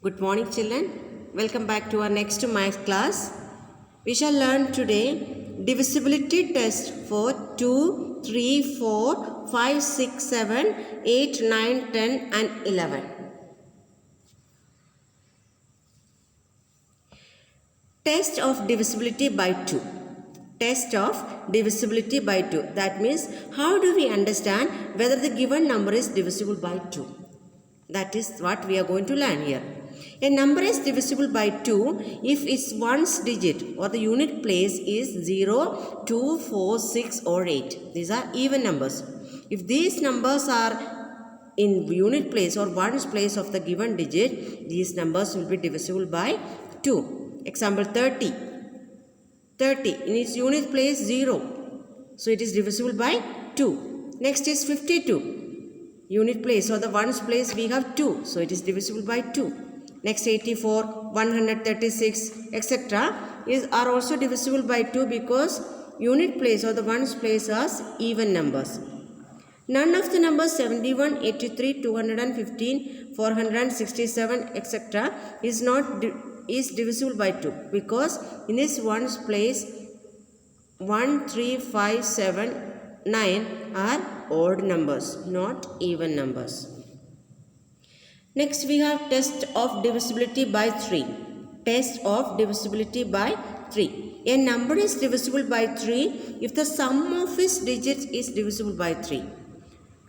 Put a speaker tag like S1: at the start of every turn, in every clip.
S1: Good morning, children. Welcome back to our next math class. We shall learn today divisibility test for 2, 3, 4, 5, 6, 7, 8, 9, 10 and 11. Test of divisibility by 2. Test of divisibility by 2. That means how do we understand whether the given number is divisible by 2? That is what we are going to learn here. A number is divisible by 2 if its ones digit or the unit place is 0, 2, 4, 6 or 8. These are even numbers. If these numbers are in unit place or ones place of the given digit, these numbers will be divisible by 2. Example 30. 30 in its unit place 0. So it is divisible by 2. Next is 52. Unit place or the ones place we have 2. So it is divisible by 2. Next 84, 136 etc. are also divisible by 2 because unit place or the ones place are even numbers. None of the numbers 71, 83, 215, 467 etc. is divisible by 2 because in this ones place 1, 3, 5, 7, 9 are odd numbers, not even numbers. Next we have test of divisibility by 3. Test of divisibility by 3. A number is divisible by 3 if the sum of its digits is divisible by 3.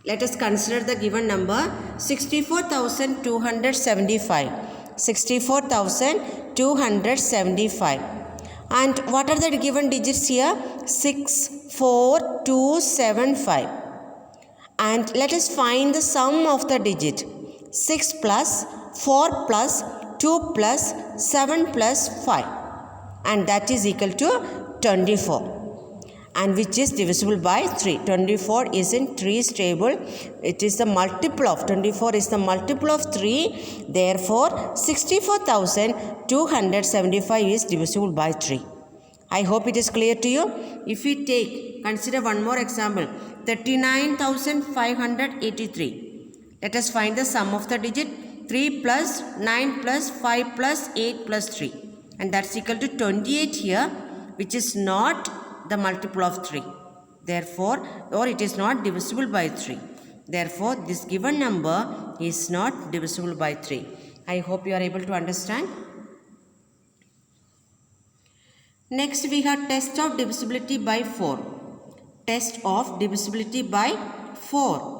S1: Let us consider the given number 64,275. 64,275. And what are the given digits here? 6, 4, 2, 7, 5. And let us find the sum of the digit. 6 plus 4 plus 2 plus 7 plus 5. And that is equal to 24. And which is divisible by 3. 24 is in 3's table. It is the multiple of 24 is the multiple of 3. Therefore, 64,275 is divisible by 3. I hope it is clear to you. If we consider one more example, 39,583. Let us find the sum of the digit 3 plus 9 plus 5 plus 8 plus 3. And that's equal to 28 here, which is not the multiple of 3. Therefore, or it is not divisible by 3. Therefore, this given number is not divisible by 3. I hope you are able to understand. Next, we have test of divisibility by 4. Test of divisibility by 4.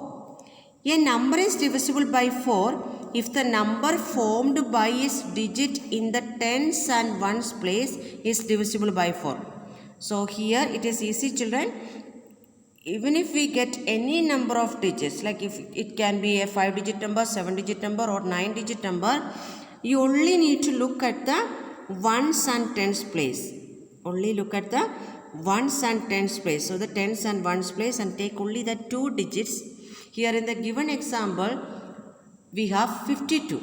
S1: A number is divisible by 4 if the number formed by its digit in the tens and ones place is divisible by 4. So here it is easy, children. Even if we get any number of digits, like if it can be a 5-digit number, 7-digit number or 9-digit number, you only need to look at the ones and tens place. Only look at the ones and tens place. So the tens and ones place and take only the 2 digits. Here in the given example, we have 52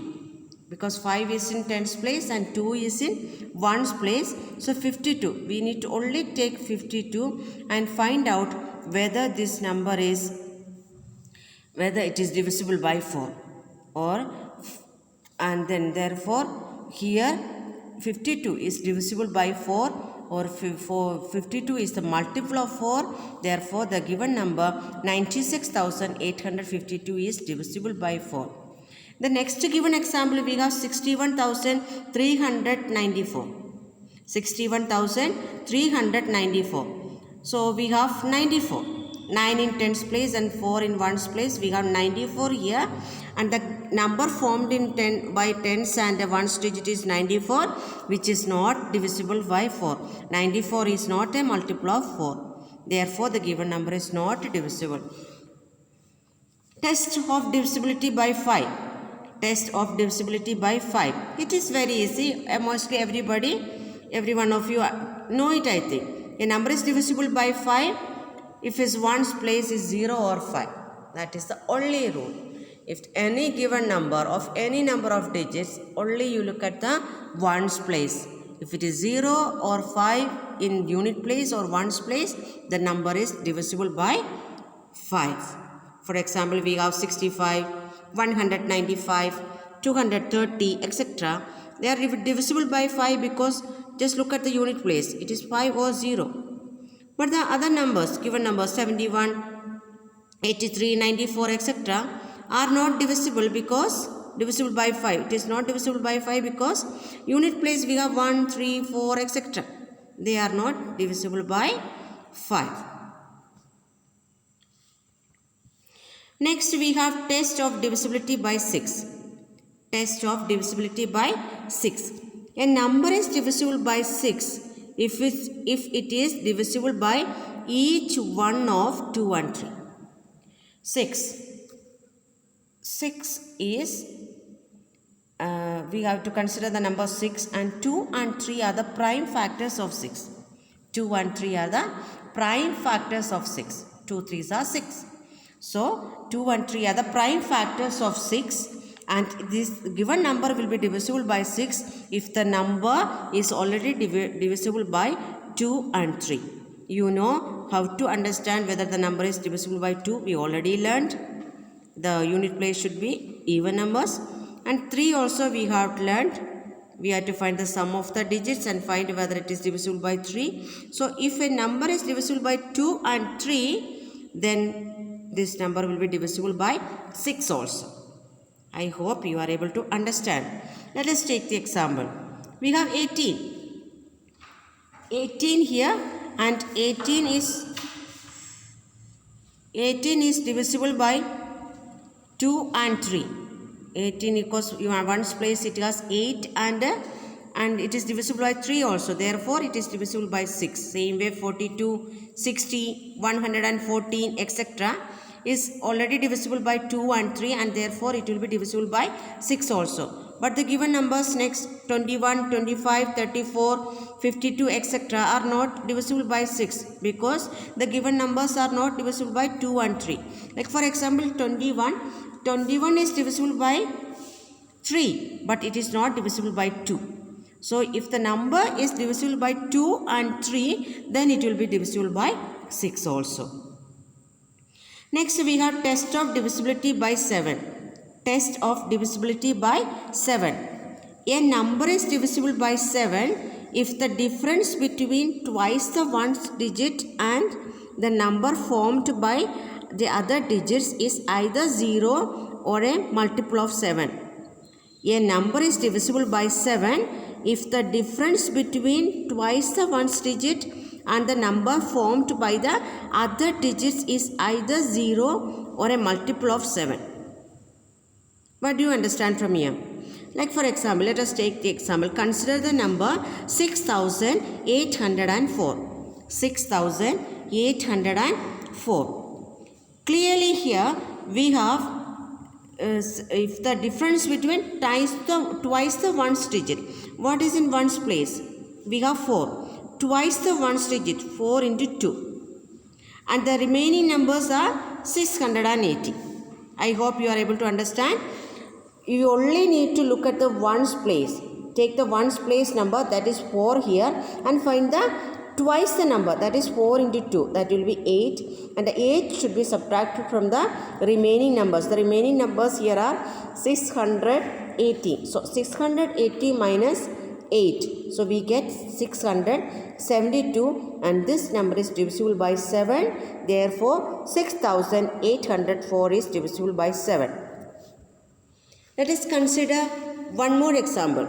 S1: because 5 is in tens place and 2 is in ones place. So 52. We need to only take 52 and find out whether this number is, whether it is divisible by 4 or, and then therefore here 52 is divisible by 4 or 52 is the multiple of 4. Therefore, the given number 96,852 is divisible by 4. The next given example we have 61,394. 61,394. So, we have 94. 9 in tens place and 4 in ones place. We have 94 here. And the number formed in by tens and ones digit is 94, which is not divisible by 4. 94 is not a multiple of 4. Therefore, the given number is not divisible. Test of divisibility by 5. Test of divisibility by 5. It is very easy. Mostly every one of you know it, I think. A number is divisible by 5 if its ones place is 0 or 5. That is the only rule. If any given number of any number of digits, only you look at the ones place. If it is 0 or 5 in unit place or ones place, the number is divisible by 5. For example, we have 65, 195, 230, etc. They are divisible by 5 because just look at the unit place. It is 5 or 0. But the other numbers, given numbers 71, 83, 94, etc. are not divisible because divisible by 5. It is not divisible by 5 because unit place we have 1, 3, 4, etc. They are not divisible by 5. Next we have test of divisibility by 6. Test of divisibility by 6. A number is divisible by 6 if it is divisible by each one of 2 and 3. 6 is we have to consider the number 6, and 2 and 3 are the prime factors of 6. 2 and 3 are the prime factors of 6. 2 3s are 6. So 2 and 3 are the prime factors of 6, and this given number will be divisible by 6 if the number is already divisible by 2 and 3. You know how to understand whether the number is divisible by 2. We already learned. The unit place should be even numbers. And 3 also we have learned. We have to find the sum of the digits and find whether it is divisible by 3. So if a number is divisible by 2 and 3, then this number will be divisible by 6 also. I hope you are able to understand. Let us take the example. We have 18. 18 here, and 18 is divisible by 2 and 3. 18 because you have one's place it has 8 and it is divisible by 3 also. Therefore, it is divisible by 6. Same way 42, 60, 114, etc. is already divisible by 2 and 3, and therefore it will be divisible by 6 also. But the given numbers next 21, 25, 34, 52, etc. are not divisible by 6 because the given numbers are not divisible by 2 and 3. Like for example 21 is divisible by 3, but it is not divisible by 2. So if the number is divisible by 2 and 3, then it will be divisible by 6 also. Next we have test of divisibility by 7. Test of divisibility by 7. A number is divisible by 7 if the difference between twice the one's digit and the number formed by the other digits is either 0 or a multiple of 7. A number is divisible by 7 if the difference between twice the one's digit and the number formed by the other digits is either 0 or a multiple of 7. What do you understand from here? Like for example, let us take the example. Consider the number 6804. 6804. Clearly here we have if the difference between twice the one's digit. What is in one's place? We have 4. Twice the one's digit, 4 into 2. And the remaining numbers are 680. I hope you are able to understand. You only need to look at the ones place. Take the ones place number, that is 4 here, and find the twice the number, that is 4 into 2, that will be 8, and the 8 should be subtracted from the remaining numbers. The remaining numbers here are 680. So 680 minus 8. So we get 672, and this number is divisible by 7. Therefore, 6804 is divisible by 7. Let us consider one more example.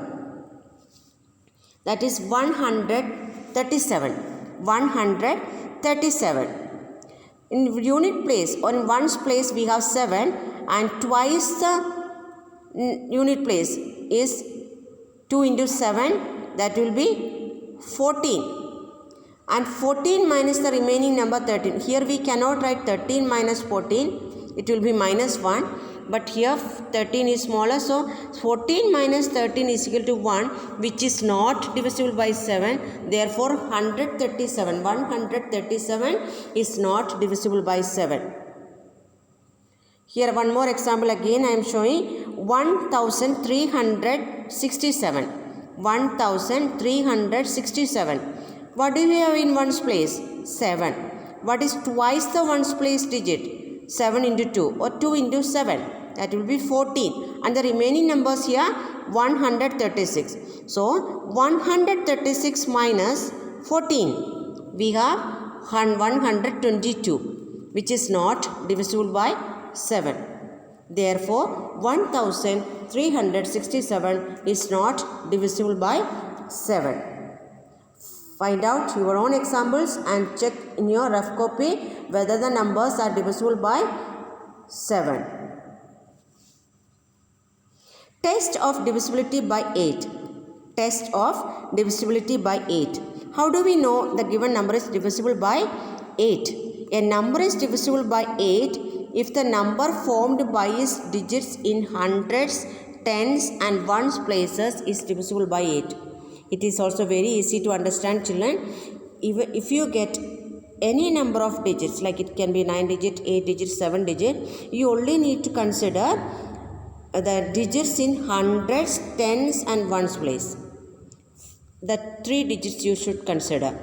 S1: That is 137. 137. In unit place or in ones place we have 7, and twice the unit place is 2 into 7, that will be 14. And 14 minus the remaining number 13. Here we cannot write 13 minus 14. It will be minus 1. But here 13 is smaller. So 14 minus 13 is equal to 1, which is not divisible by 7. Therefore 137. 137 is not divisible by 7. Here one more example again I am showing 1367. 1367. What do we have in ones place? 7. What is twice the ones place digit? 7 into 2 or 2 into 7. that will be 14, and the remaining numbers here 136. So 136 minus 14, we have 122, which is not divisible by 7. Therefore 1367 is not divisible by 7. Find out your own examples and check in your rough copy whether the numbers are divisible by 7. Test of divisibility by 8. Test of divisibility by 8. How do we know the given number is divisible by 8? A number is divisible by 8 if the number formed by its digits in hundreds, tens and ones places is divisible by 8. It is also very easy to understand, children. Even if you get any number of digits, like it can be 9 digit, 8 digit, 7 digit, you only need to consider the digits in hundreds, tens and ones place. The 3 digits you should consider.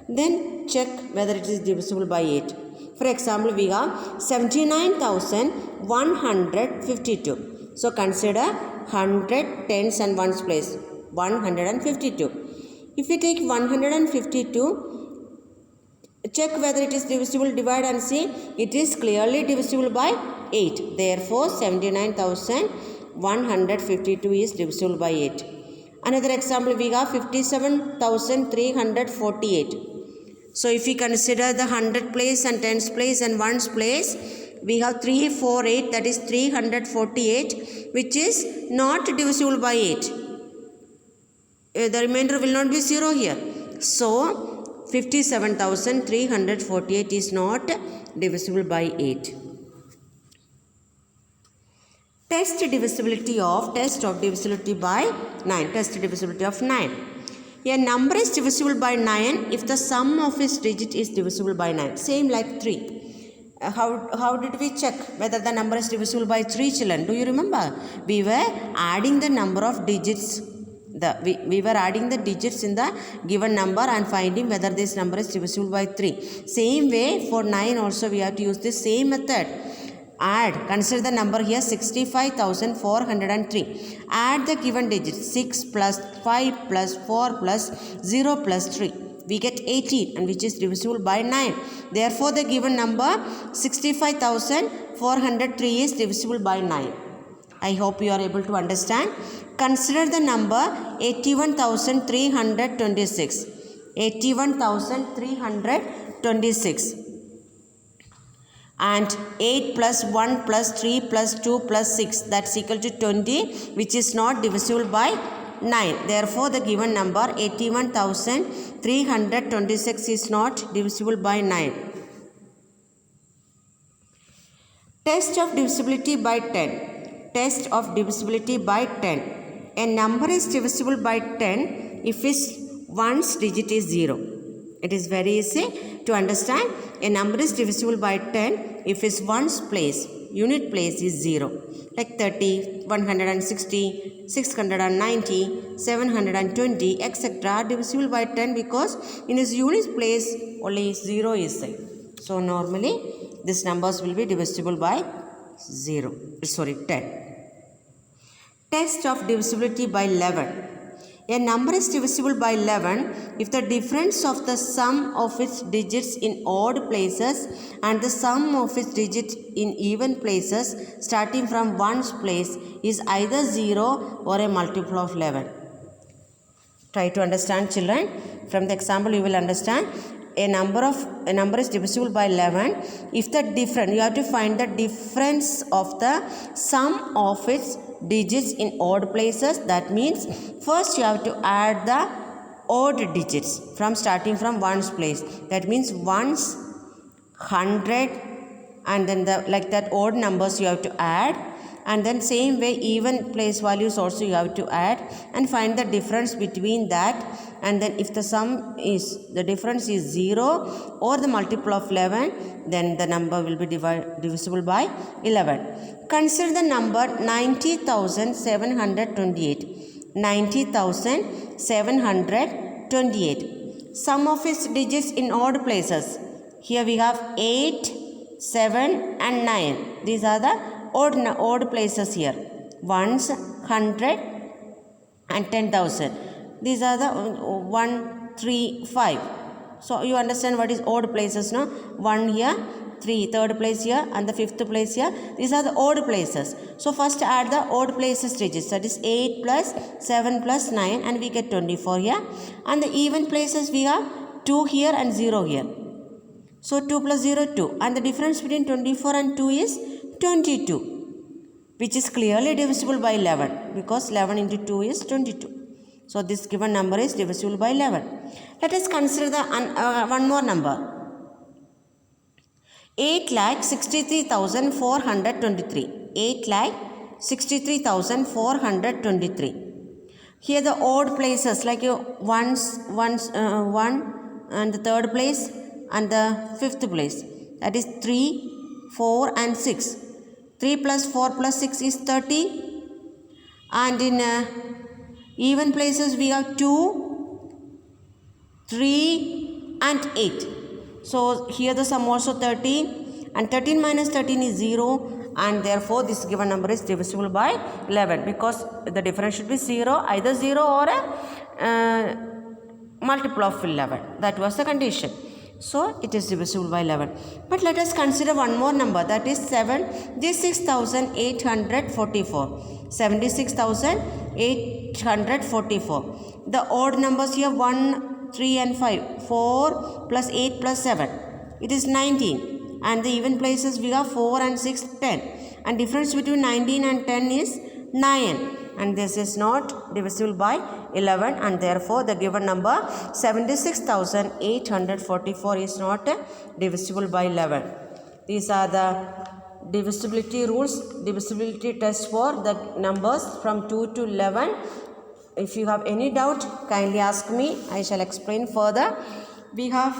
S1: Then check whether it is divisible by 8. For example, we have 79,152. So consider 100, tens and ones place. 152. If we take 152, check whether it is divisible, divide and see. It is clearly divisible by 8. Therefore 79,152 is divisible by 8. Another example, we have 57,348. So if we consider the 100 place and tens place and ones place, we have 348, that is 348, which is not divisible by 8. The remainder will not be 0 here. So 57,348 is not divisible by 8. Test of divisibility by 9. Test divisibility of 9. A number is divisible by 9 if the sum of its digit is divisible by 9. Same like 3. How did we check whether the number is divisible by 3, children? Do you remember? We were adding the number of digits. We were adding the digits in the given number and finding whether this number is divisible by 3. Same way for 9 also we have to use the same method. Add. Consider the number here 65,403. Add the given digits 6 plus 5 plus 4 plus 0 plus 3. We get 18, and which is divisible by 9. Therefore the given number 65,403 is divisible by 9. I hope you are able to understand. Consider the number 81,326. 81,326. And 8 plus 1 plus 3 plus 2 plus 6, that's equal to 20, which is not divisible by 9. Therefore the given number 81,326 is not divisible by 9. Test of divisibility by 10. Test of divisibility by 10. A number is divisible by 10 if its ones digit is 0. It is very easy to understand. A number is divisible by 10 if its ones place, unit place is 0. Like 30, 160, 690, 720, etc. are divisible by 10 because in its unit place only 0 is there. So normally these numbers will be divisible by 10. Test of divisibility by 11. A number is divisible by 11 if the difference of the sum of its digits in odd places and the sum of its digits in even places starting from ones place is either 0 or a multiple of 11. Try to understand, children. From the example you will understand. A number is divisible by 11 if the difference, you have to find the difference of the sum of its digits in odd places. That means first you have to add the odd digits from starting from ones place. That means ones, 100, and then like that odd numbers you have to add, and then same way even place values also you have to add and find the difference between that. And then if the difference is 0 or the multiple of 11, then the number will be divisible by 11. Consider the number 90,728. 90,728. Sum of its digits in odd places. Here we have 8, 7 and 9. These are the odd places here. Ones, 100 and 10,000. These are the 1, 3, 5. So you understand what is odd places, no? 1 here, 3, third place here, and the 5th place here. These are the odd places. So first add the odd places digits. That is 8 plus 7 plus 9, and we get 24 here. And the even places we have 2 here and 0 here. So 2 plus 0, 2. And the difference between 24 and 2 is 22, which is clearly divisible by 11, because 11 into 2 is 22. So this given number is divisible by 11. Let us consider the one more number. 8,63,423. 8,63,423. Here the odd places like ones, 1 and the third place and the 5th place. That is 3, 4 and 6. 3 plus 4 plus 6 is 30. And in even places we have 2, 3 and 8. So here the sum also 13, and 13 minus 13 is 0, and therefore this given number is divisible by 11, because the difference should be 0, either 0 or a multiple of 11. That was the condition. So it is divisible by 11. But let us consider one more number, that is 76,844. 76,844. The odd numbers here 1, 3 and 5. 4 plus 8 plus 7. It is 19. And the even places we have 4 and 6, 10. And difference between 19 and 10 is 9. And this is not divisible by 11, and therefore the given number 76,844 is not divisible by 11. These are the divisibility rules, divisibility test for the numbers from 2 to 11. If you have any doubt, kindly ask me. I shall explain further. We have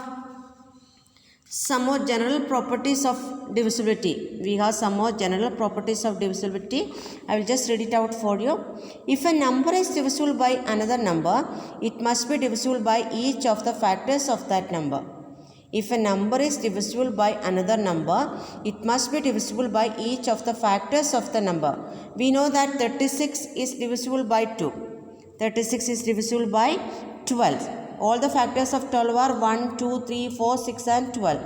S1: some more general properties of divisibility. I will just read it out for you. If a number is divisible by another number, it must be divisible by each of the factors of that number. If a number is divisible by another number, it must be divisible by each of the factors of the number. We know that 36 is divisible by 2. 36 is divisible by 12. All the factors of 12 are 1, 2, 3, 4, 6 and 12.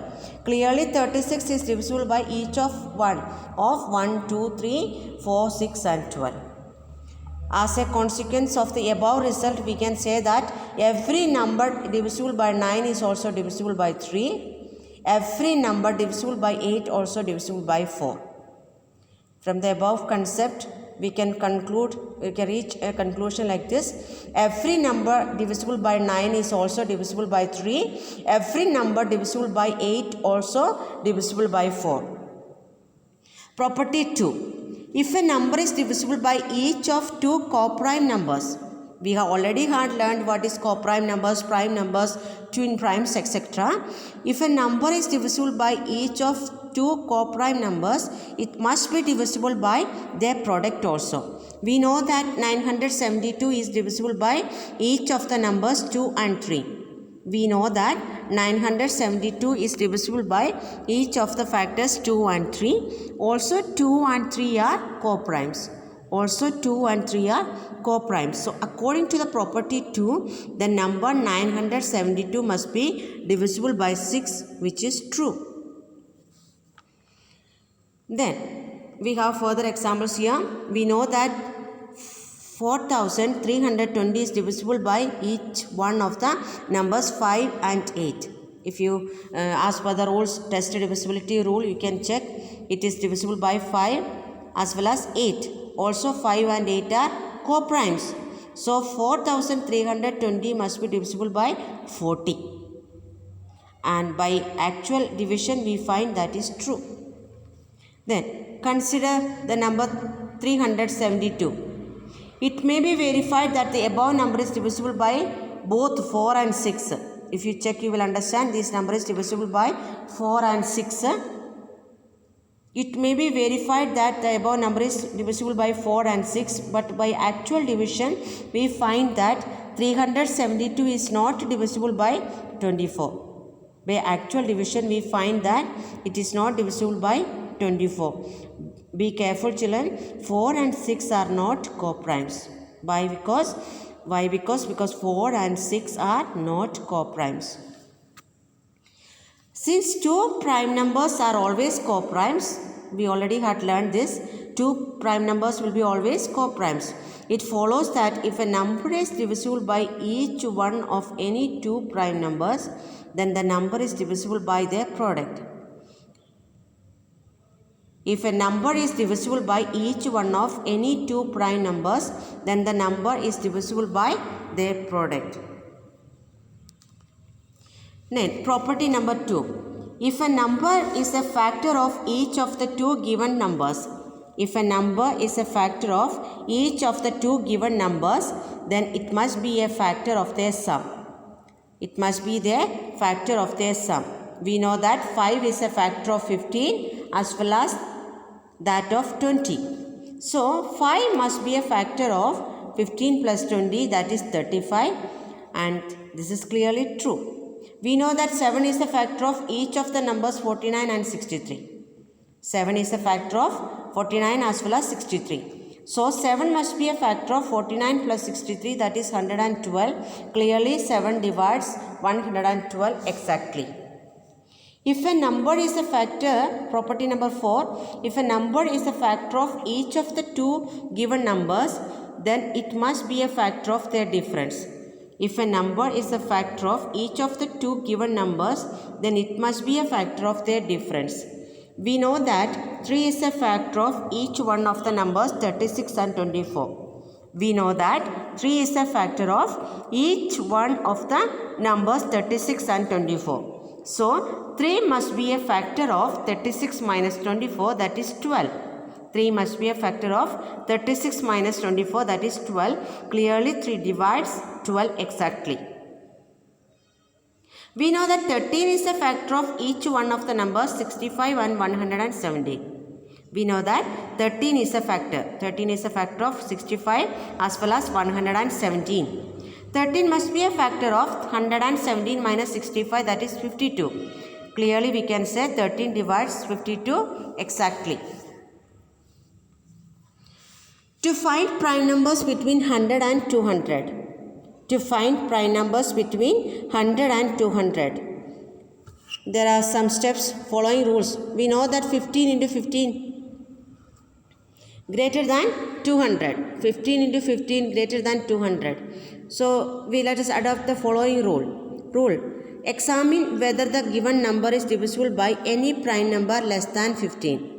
S1: Clearly 36 is divisible by each of 1 of 2, 3, 4, 6 and 12. As a consequence of the above result, we can say that every number divisible by 9 is also divisible by 3. Every number divisible by 8 also divisible by 4. From the above concept, we can reach a conclusion like this. Every number divisible by 9 is also divisible by 3. Every number divisible by 8 also divisible by 4. Property 2. If a number is divisible by each of two coprime numbers, we have already learned what is coprime numbers, prime numbers, twin primes, etc. If a number is divisible by each of two coprime numbers, it must be divisible by their product also. We know that 972 is divisible by each of the numbers 2 and 3. We know that 972 is divisible by each of the factors 2 and 3. Also 2 and 3 are coprimes. So according to the property 2, the number 972 must be divisible by 6, which is true. Then we have further examples here. We know that 4,320 is divisible by each one of the numbers 5 and 8. If you as per the rules, test divisibility rule, you can check. It is divisible by 5 as well as 8. Also 5 and 8 are coprimes. So 4,320 must be divisible by 40. And by actual division we find that is true. Then consider the number 372. It may be verified that the above number is divisible by both 4 and 6. If you check, you will understand this number is divisible by 4 and 6. It may be verified that the above number is divisible by 4 and 6, but by actual division we find that 372 is not divisible by 24. By actual division we find that it is not divisible by 24. Be careful children, 4 and 6 are not coprimes. Why? Because 4 and 6 are not coprimes. Since two prime numbers are always coprimes, we already had learned this, two prime numbers will be always coprimes. It follows that if a number is divisible by each one of any two prime numbers, then the number is divisible by their product. If a number is divisible by each one of any two prime numbers, then the number is divisible by their product. Then property number 2. If a number is a factor of each of the two given numbers, if a number is a factor of each of the two given numbers, then it must be a factor of their sum. It must be the factor of their sum. We know that 5 is a factor of 15 as well as that of 20. So 5 must be a factor of 15 plus 20, that is 35, and this is clearly true. We know that 7 is a factor of each of the numbers 49 and 63. 7 is a factor of 49 as well as 63. So 7 must be a factor of 49 plus 63, that is 112. Clearly 7 divides 112 exactly. If a number is a factor, property number 4, if a number is a factor of each of the two given numbers, then it must be a factor of their difference. If a number is a factor of each of the two given numbers, then it must be a factor of their difference. We know that 3 is a factor of each one of the numbers 36 and 24. We know that 3 is a factor of each one of the numbers 36 and 24. So 3 must be a factor of 36 minus 24, that is 12. 3 must be a factor of 36 minus 24, that is 12. Clearly 3 divides 12 exactly. We know that 13 is a factor of each one of the numbers 65 and 117. We know that 13 is a factor. 13 is a factor of 65 as well as 117. 13 must be a factor of 117 minus 65, that is 52. Clearly we can say 13 divides 52 exactly. To find prime numbers between 100 and 200. To find prime numbers between 100 and 200. There are some steps, following rules. We know that 15 into 15 greater than 200. 15 into 15 greater than 200. So let us adopt the following rule. Examine whether the given number is divisible by any prime number less than 15.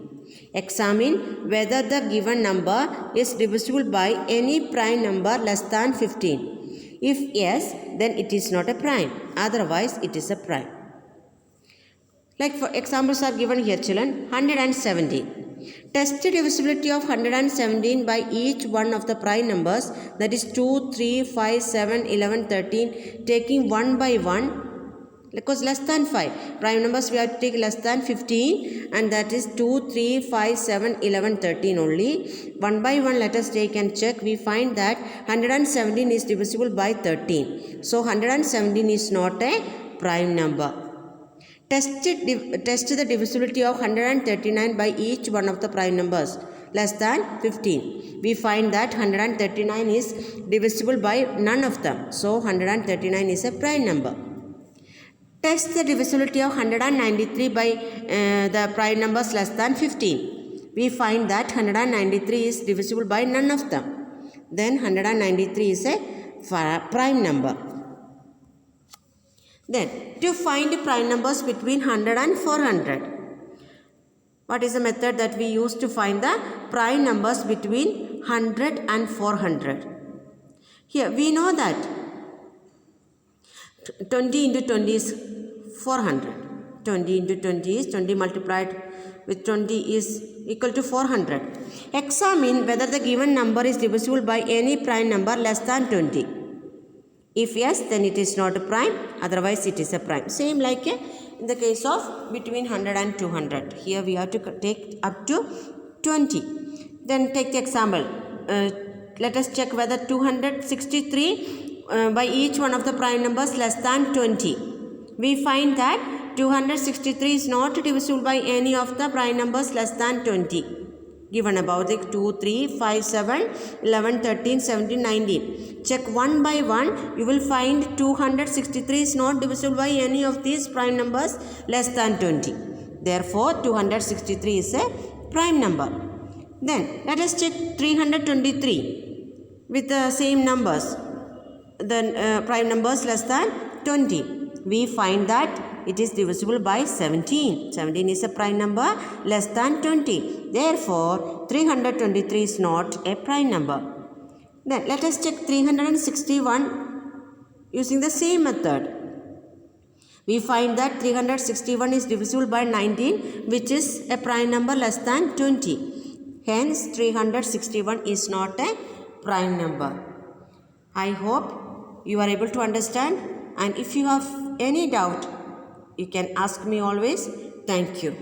S1: Examine whether the given number is divisible by any prime number less than 15. If yes, then it is not a prime. Otherwise, it is a prime. Like for examples are given here, children. 117. Test the divisibility of 117 by each one of the prime numbers, that is 2, 3, 5, 7, 11, 13, taking one by one. Because less than 5. Prime numbers we have to take less than 15, and that is 2, 3, 5, 7, 11, 13 only. One by one let us take and check. We find that 117 is divisible by 13. So 117 is not a prime number. Test the divisibility of 139 by each one of the prime numbers less than 15. We find that 139 is divisible by none of them. So 139 is a prime number. Test the divisibility of 193 by the prime numbers less than 15. We find that 193 is divisible by none of them. Then 193 is a prime number. Then to find prime numbers between 100 and 400. What is the method that we use to find the prime numbers between 100 and 400? Here we know that 20 into 20 is 400. 20 into 20 is 20 multiplied with 20 is equal to 400. Examine whether the given number is divisible by any prime number less than 20. If yes, then it is not a prime. Otherwise, it is a prime. Same like in the case of between 100 and 200. Here we have to take up to 20. Then take the example. Let us check whether 263 by each one of the prime numbers less than 20. We find that 263 is not divisible by any of the prime numbers less than 20. given about the 2, 3, 5, 7, 11, 13, 17, 19. Check one by one. You will find 263 is not divisible by any of these prime numbers less than 20. Therefore, 263 is a prime number. Then let us check 323 with the same numbers. The prime numbers less than 20. We find that it is divisible by 17. 17 is a prime number less than 20. Therefore, 323 is not a prime number. Then let us check 361 using the same method. We find that 361 is divisible by 19, which is a prime number less than 20. Hence, 361 is not a prime number. I hope you are able to understand, and if you have any doubt, you can ask me always. Thank you.